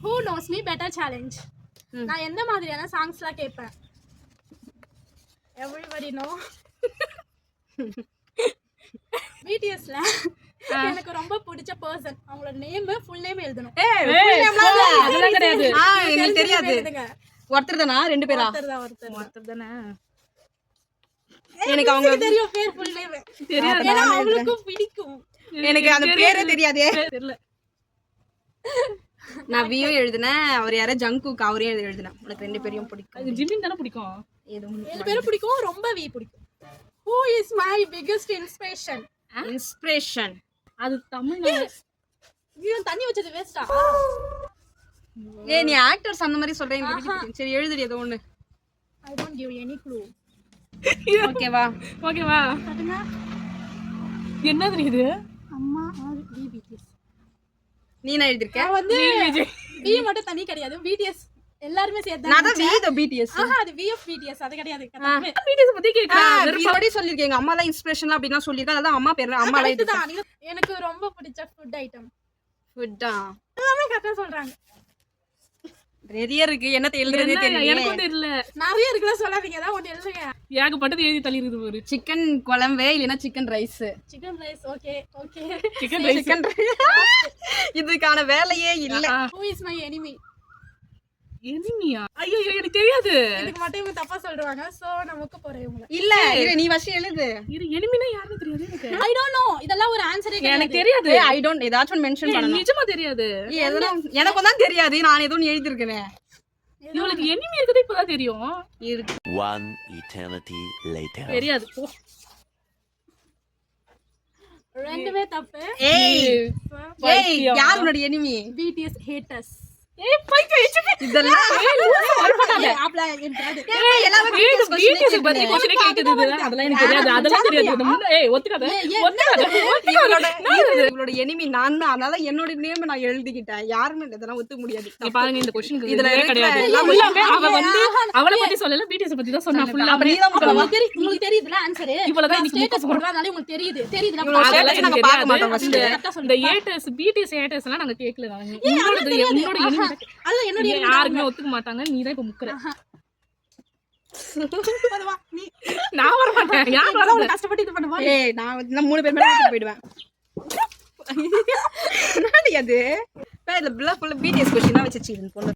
Who knows me better challenge. நான் எந்த மாதிரியான சாங்ஸ்லாம் கேட்பேன்? Everybody know. BTSல எனக்கு ரொம்ப பிடிச்ச பர்சன் அவங்களோட நேம் ஃபுல் நேம் எழுதணும். அதெல்லாம் கிடையாது. எனக்கு தெரியாது. ஒருத்தர் தானா ரெண்டு பேரா? ஒருத்தர் தானே. எனக்கு அவங்க தெரியும் பேர் ஃபுல் நேம் தெரியாது. ஏன்னா அவங்களுக்கு பிடிக்கும். எனக்கு அந்த பேரே தெரியாதே. தெரியல. நான் வியோ எழுதினேன். அவர் யாரோ ஜங்குக் அவரே எழுதினேன். எனக்கு ரெண்டு பேரையும் பிடிக்கும். அது ஜிமின் தான பிடிக்கும். ரெண்டு பேரும் பிடிக்கும். ரொம்ப வி பிடிக்கும். Who is my biggest inspiration? Inspiration. அது தமிழ்ல. நீ தண்ணி வச்சது வேஸ்டா? நீ ஆக்டர்ஸ் அந்த மாதிரி சொல்றேன். சரி எழுதுடி ஏதோ ஒண்ணு. I don't give any clue. ஓகேவா? ஓகேவா? பாருங்க. என்னது இது? அம்மா ஆர் BTS. நீ என்ன எழுதிருக்க? நான் வந்து B மட்டும் தனி கிடையாது. BTS எல்லாரும் சேர்த்து நான் தான் V BTS. அது V of BTS அது கிடையாது. BTS பத்தி கேக்குறேன். இப்படி சொல்லிருக்கீங்க. அம்மா தான் இன்ஸ்பிரேஷன் அப்படினா சொல்லிருக்காங்க. அதான் அம்மா பேர்ல அம்மா தான். எனக்கு ரொம்ப பிடிச்ச ஃபுட் ஐட்டம். ஃபுட்டா? எல்லாமே கரெக்ட்டா சொல்றாங்க. நிறைய இருக்கு. என்னத்தை எழுதுறதே தெரியல. எனக்கு தெரியல. நிறைய இருக்குல சொல்லாதீங்க. ஏதாவது ஒன்னு எழுதுங்க. ஏகப்பட்டது எழுதி தள்ளி இருக்குது பாரு. சிக்கன் குழம்பு இல்லனா chicken rice. Chicken rice okay. Chicken rice. இதுக்கான வேலையே இல்ல. Who is my enemy? எனிமியா? ஐயோ எனக்கு தெரியாது. இதுக்கு மட்டும் இவங்க தப்பா சொல்றாங்க. சோ நமக்கு போறேன் இவங்க. இல்ல நீ வசி எழுது. இது எனிமினா யாருன்னு தெரியாது எனக்கு. I don't know. இதெல்லாம் ஒரு ஆன்சரே கிடையாது. எனக்கு தெரியாது. I don't ஏதாச்சும் மென்ஷன் பண்ணனும். நிஜமா தெரியாது. எனக்கு தான் தெரியாது. நான் ஏதோ எழுதி இருக்கேன். இவளுக்கு எனிமி இருக்குதே இப்பதான் தெரியும். இருக்கு. One eternity later. தெரியாது போ. ரெண்டுமே தப்பு. ஏய் யார் உன்னோட எனிமி? BTS haters. ஏய் பைக்க இதெல்லாம் ஆப்ல என்றாது. எல்லாமே BTS பத்தி क्वेश्चन கேக்குது. அதெல்லாம் எனக்கு தெரியாது. அதெல்லாம் தெரியாது. ஏய் ஒத்துக்காத. இவளோட எனிமி நான் தான். அதனால என்னோட நேம் நான் எழுதிக்கிட்டேன். யாருமே இதெல்லாம் ஒத்துக்க முடியாது. நீ பாருங்க இந்த क्वेश्चन இதுல கிடையாது. எல்லாமே அவ வந்து அவளை பத்தி சொல்லல. BTS பத்தி தான் சொன்னா ஃபுல்லா. உங்களுக்கு தெரியுதுல ஆன்சர். இவ்வளவுதான் இன்னைக்கு ஸ்டேட்டஸ் போடுறதால உங்களுக்கு தெரியுதுல. அதெல்லாம் நாங்க பார்க்க மாட்டோம் ஃபர்ஸ்ட். இந்த haters BTS haters எல்லாம் நாங்க கேக்கல. உங்களோட எனிமி அல்ல என்னோட யாருமே ஒத்துக்க மாட்டாங்க. நீ தான் இப்ப முக்கற. நீ நான் வர மாட்டேன். யார் வர கஷ்டப்பட்டு இது பண்ணுவா? ஏய் நான் மூணு பேர் மேல போய்டுவேன். என்னடி அது? இல்ல ஃபுல்லா BTS क्वेश्चन தான் வச்சிச்சு பொண்ணு.